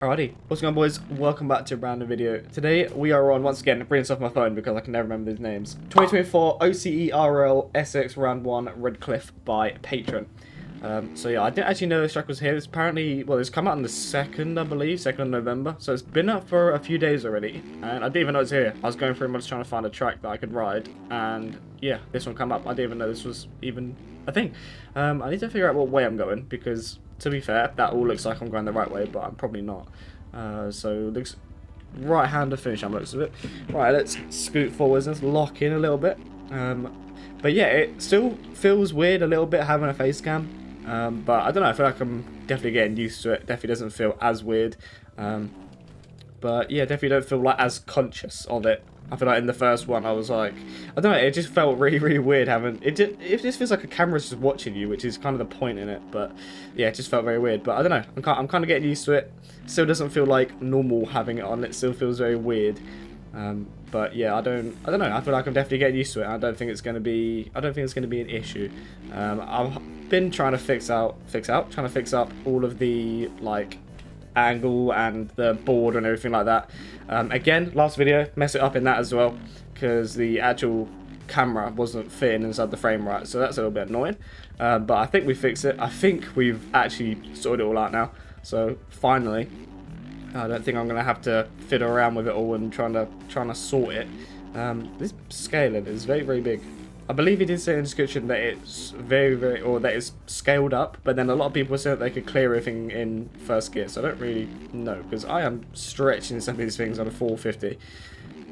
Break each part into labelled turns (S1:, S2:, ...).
S1: Alrighty, what's going on, boys? Welcome back to a brand new video. Today we are on, once again, bringing this off my phone because I can never remember these names. 2024 OCERL Essex Round 1 Redcliffe by Patron. So yeah, I didn't actually know this track was here. It's apparently, well, it's come out on the 2nd, I believe, 2nd of November. So it's been up for a few days already. And I didn't even know it's here. I was going through much trying to find a track that I could ride. And yeah, this one came up. I didn't even know this was even a thing. I need to figure out what way I'm going because, to be fair, that all looks like I'm going the right way, but I'm probably not. So it looks right-hander finish on looks of it. Right, let's scoot forwards, let's lock in a little bit. But yeah, it still feels weird a little bit having a face cam. But I don't know, I feel like I'm definitely getting used to it. Definitely doesn't feel as weird. But yeah, definitely don't feel like as conscious of it. I feel like in the first one I was like, I don't know, it just felt really weird having it just feels like a camera's just watching you, which is kind of the point in it. But yeah, it just felt very weird. But I don't know, I'm kind of getting used to it. Still doesn't feel like normal having it on. It still feels very weird. But yeah, I don't know. I feel like I'm definitely getting used to it. I don't think it's going to be an issue. I've been trying to fix up all of the like angle and the board and everything like that. Again, last video, mess it up in that as well because the actual camera wasn't fitting inside the frame right, so that's a little bit annoying. But I think we fixed it. I think we've actually sorted it all out now. So finally, I don't think I'm gonna have to fiddle around with it all and trying to sort it. This scaling is very big. I believe it did say in the description that it's or that it's scaled up, but then a lot of people said that they could clear everything in first gear, so I don't really know because I am stretching some of these things on a 450.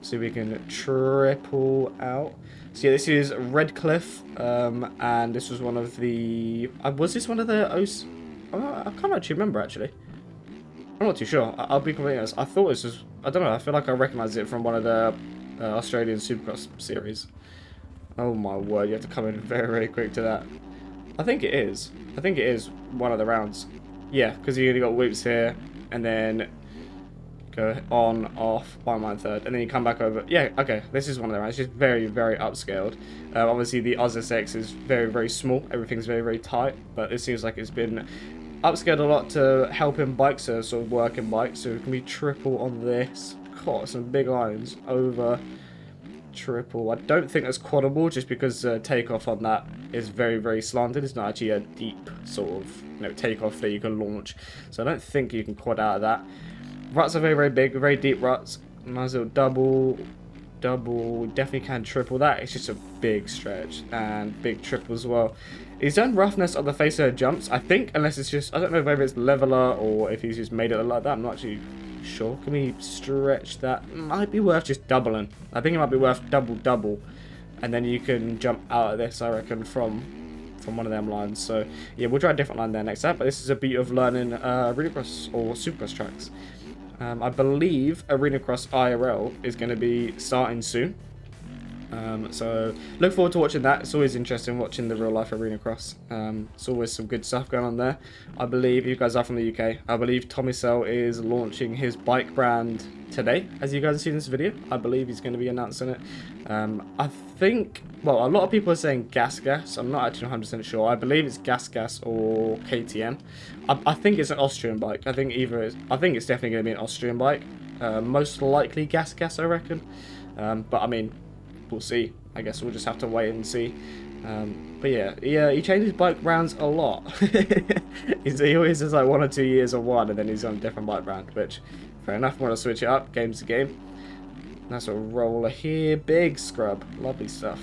S1: So we can triple out. So yeah, this is Redcliffe, and this was one of the. Was this one of the OC? I can't actually remember actually. I'm not too sure. I'll be completely honest. I thought this was. I don't know. I feel like I recognise it from one of the Australian Supercross series. Oh my word! You have to come in very quick to that. I think it is. I think it is one of the rounds. Yeah, because you only got whoops here, and then go on, off, one line third, and then you come back over. Yeah, okay. This is one of the rounds. It's just very upscaled. Obviously, the Aussie X is very small. Everything's very tight, but it seems like it's been upscaled a lot to help in bikes, so sort of work in bikes. So it can be triple on this. God, some big lines over. Triple. I don't think that's quadable just because takeoff on that is very slanted. It's not actually a deep sort of takeoff that you can launch, so I don't think you can quad out of that. Ruts are very big, very deep ruts. Nice little double, definitely can triple that. It's just a big stretch and big triple as well. He's done roughness on the face of the jumps, I think, unless it's just, I don't know whether it's leveler or if he's just made it like that. I'm not actually sure. Can we stretch that? Might be worth just doubling. I think it might be worth double, and then you can jump out of this, I reckon, from one of them lines. So yeah, we'll try a different line there next time, but this is a beauty of learning Arena Cross or Supercross tracks. I believe Arena Cross IRL is going to be starting soon. So look forward to watching that. It's always interesting watching the real life Arena Cross. It's always some good stuff going on there. I believe you guys are from the UK. I believe Tommy Sell is launching his bike brand today. As you guys have seen in this video, I believe he's going to be announcing it. I think, well, a lot of people are saying Gas. I'm not actually 100% sure. I believe it's Gas or KTM. I think it's an Austrian bike. I think it's definitely going to be an Austrian bike. Most likely Gas, I reckon. But I mean, we'll see. I guess we'll just have to wait and see. But yeah, he changes bike brands a lot. He always has like 1 or 2 years on one, and then he's on a different bike brand, which, fair enough, want to switch it up, game's a game. Nice little roller here, big scrub, lovely stuff.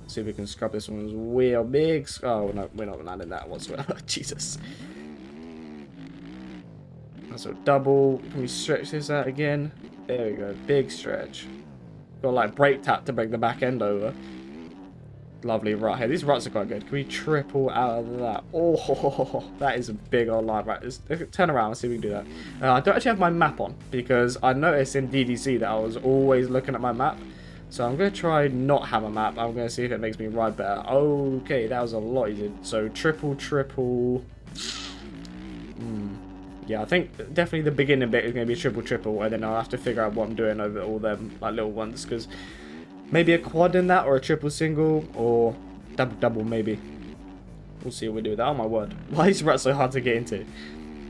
S1: See if we can scrub this one's wheel, big, oh no, we're not landing that whatsoever, Jesus. Nice little double, can we stretch this out again? There we go, big stretch. Got like brake tap to bring the back end over. Lovely right here. These ruts are quite good. Can we triple out of that? Oh, that is a big old line. Right, let's turn around and see if we can do that. I don't actually have my map on because I noticed in DDC that I was always looking at my map. So I'm going to try not have a map. I'm going to see if it makes me ride better. Okay, that was a lot easier. So triple. Yeah, I think definitely the beginning bit is going to be triple, and then I'll have to figure out what I'm doing over all them like little ones, because maybe a quad in that, or a triple single, or double maybe. We'll see what we do with that. Oh my word, why is that so hard to get into?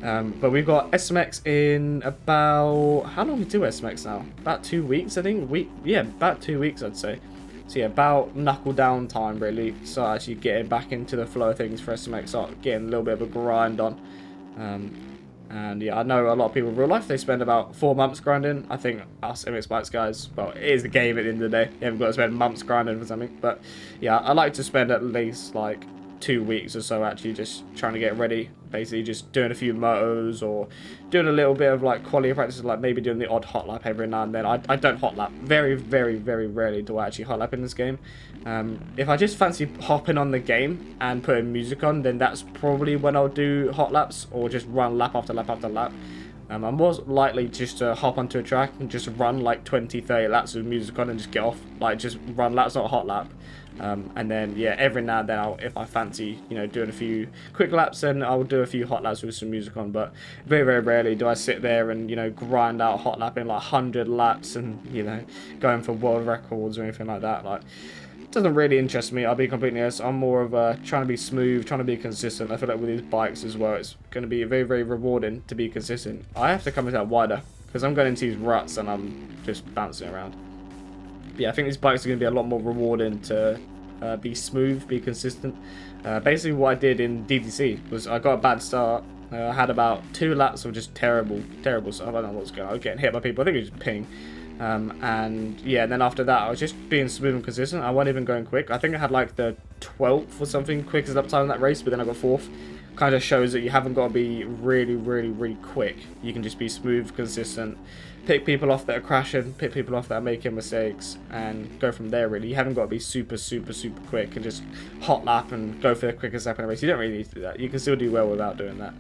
S1: But we've got SMX in about, how long we do SMX now? About 2 weeks, I think. Yeah, about 2 weeks, I'd say. So yeah, about knuckle down time really. So actually getting back into the flow of things for SMX, start getting a little bit of a grind on. And yeah, I know a lot of people in real life, they spend about 4 months grinding. I think us MX Bikes guys, well, it is the game at the end of the day. You haven't got to spend months grinding for something. But yeah, I like to spend at least like 2 weeks or so actually just trying to get ready. Basically just doing a few motos or doing a little bit of like quality practices, like maybe doing the odd hot lap every now and then. I don't hot lap. Very, very, very rarely do I actually hot lap in this game. If I just fancy hopping on the game and putting music on, then that's probably when I'll do hot laps or just run lap after lap after lap. I'm more likely just to hop onto a track and just run like 20-30 laps with music on and just get off, like just run laps, not a hot lap. And then yeah, every now and then if I fancy, you know, doing a few quick laps, then I'll do a few hot laps with some music on. But very, very rarely do I sit there and, you know, grind out hot lapping like 100 laps and, you know, going for world records or anything like that. Like, doesn't really interest me, I'll be completely honest. I'm more of trying to be smooth, trying to be consistent. I feel like with these bikes as well, it's going to be very, very rewarding to be consistent. I have to come out wider because I'm going into these ruts and I'm just bouncing around. But yeah, I think these bikes are going to be a lot more rewarding to be smooth, be consistent. Basically what I did in DDC was I got a bad start. I had about 2 laps of just terrible stuff. I don't know what was going on. I was getting hit by people. I think it was just ping. And yeah, then after that I was just being smooth and consistent. I wasn't even going quick. I think I had like the 12th or something quickest lap time in that race, but then I got 4th. Kind of shows that you haven't got to be really, really, really quick. You can just be smooth, consistent, pick people off that are crashing, pick people off that are making mistakes, and go from there really. You haven't got to be super, super, super quick and just hot lap and go for the quickest lap in a race. You don't really need to do that. You can still do well without doing that.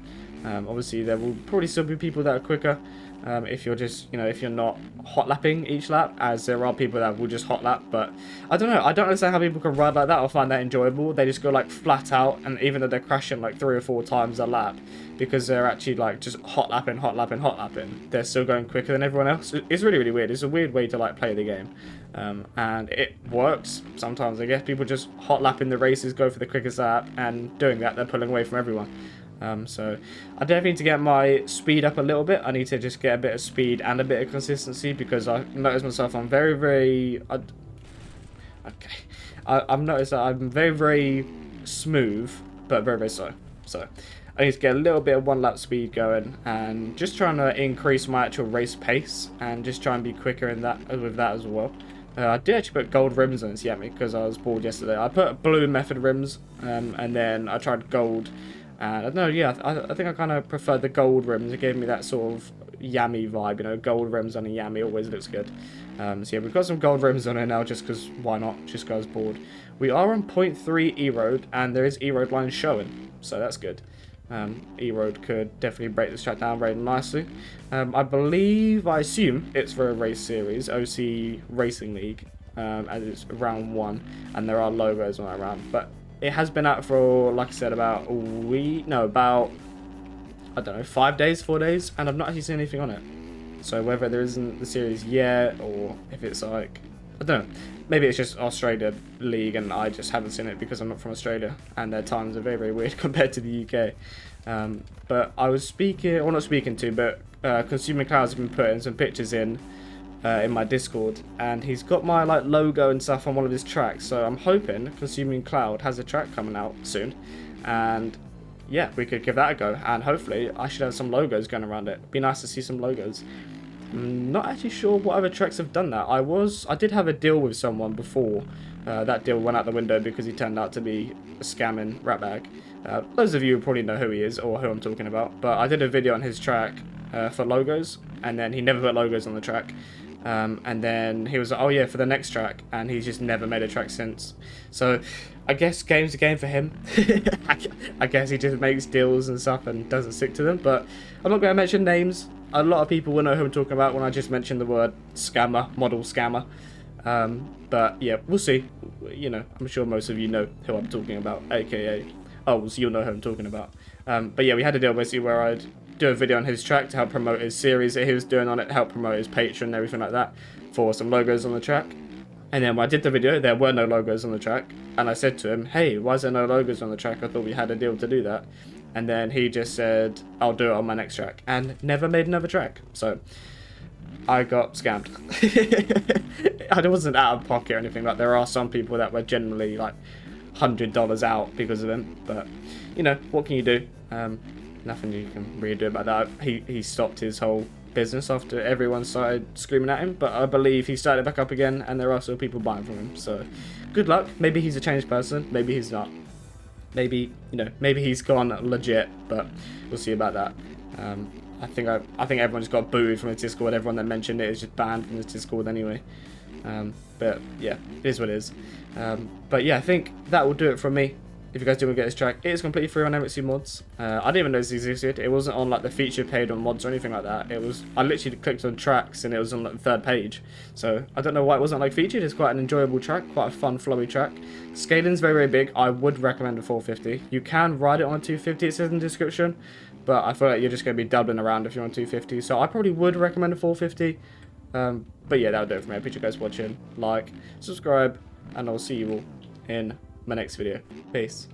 S1: Obviously there will probably still be people that are quicker. If you're just, you know, if you're not hot lapping each lap, as there are people that will just hot lap. But I don't know, I don't understand how people can ride like that or find that enjoyable. They just go like flat out, and even though they're crashing like 3 or 4 times a lap, because they're actually like just hot lapping, they're still going quicker than everyone else. It's really, really weird. It's a weird way to like play the game, and it works sometimes. I guess people just hot lapping the races, go for the quickest lap, and doing that they're pulling away from everyone. So I definitely need to get my speed up a little bit. I need to just get a bit of speed and a bit of consistency, because I noticed myself I'm very, very I've noticed that I'm very, very smooth but very, very slow. So I need to get a little bit of 1 lap speed going and just trying to increase my actual race pace and just try and be quicker in that with that as well. I did actually put gold rims on this Yami because I was bored yesterday. I put blue method rims, and then I tried gold. And I don't know, yeah, I think I kind of prefer the gold rims. It gave me that sort of Yami vibe, you know, gold rims on a Yami always looks good. So yeah, we've got some gold rims on it now just because, why not, just because I was bored. We are on 0.3 E-Road, and there is E-Road lines showing, so that's good. E-Road could definitely break this track down very nicely. I assume it's for a race series, OC Racing League, as it's round 1, and there are logos on that round, but it has been out for, like I said, about a week, no, about, I don't know, 5 days, 4 days, and I've not actually seen anything on it. So whether there isn't the series yet, or if it's like, I don't know, maybe it's just Australia League and I just haven't seen it because I'm not from Australia, and their times are very, very weird compared to the UK. But I was speaking, or not speaking to, but Consuming Clouds have been putting some pictures in my Discord, and he's got my like logo and stuff on one of his tracks, so I'm hoping Consuming Cloud has a track coming out soon, and yeah, we could give that a go, and hopefully I should have some logos going around it. Be nice to see some logos. I'm not actually sure what other tracks have done that. I did have a deal with someone before. That deal went out the window because he turned out to be a scamming ratbag. Those of you probably know who he is or who I'm talking about, but I did a video on his track for logos, and then he never put logos on the track. And then he was like, oh yeah, for the next track, and he's just never made a track since. So I guess game's a game for him. I guess he just makes deals and stuff and doesn't stick to them, but I'm not going to mention names. A lot of people will know who I'm talking about when I just mention the word scammer, model scammer. But yeah, we'll see. You know, I'm sure most of you know who I'm talking about, aka, oh, so you'll know who I'm talking about. But yeah, we had a deal basically where I'd do a video on his track to help promote his series that he was doing on it, help promote his Patreon and everything like that, for some logos on the track. And then when I did the video, there were no logos on the track, and I said to him, hey, why is there no logos on the track? I thought we had a deal to do that. and then he just said, I'll do it on my next track, and never made another track. So I got scammed. I wasn't out of pocket or anything, but there are some people that were generally like $100 out because of him. But you know, what can you do? Nothing you can really do about that. He stopped his whole business after everyone started screaming at him, but I believe he started back up again, and there are still people buying from him. So good luck. Maybe he's a changed person, maybe he's not. Maybe, you know, maybe he's gone legit, but we'll see about that. I think everyone just got booed from his Discord. Everyone that mentioned it is just banned from his Discord anyway. But yeah, it is what it is. But yeah, I think that will do it from me. If you guys do want to get this track, it is completely free on MXC Mods. I didn't even know this existed. It wasn't on like the feature page on mods or anything like that. I literally clicked on tracks and it was on like, the third page. So I don't know why it wasn't like featured. It's quite an enjoyable track, quite a fun flowy track. Scaling's very, very big. I would recommend a 450. You can ride it on a 250, it says in the description, but I feel like you're just going to be doubling around if you're on 250. So I probably would recommend a 450. But yeah, that'll do it for me. I appreciate you guys watching. Like, subscribe, and I'll see you all in my next video. Peace.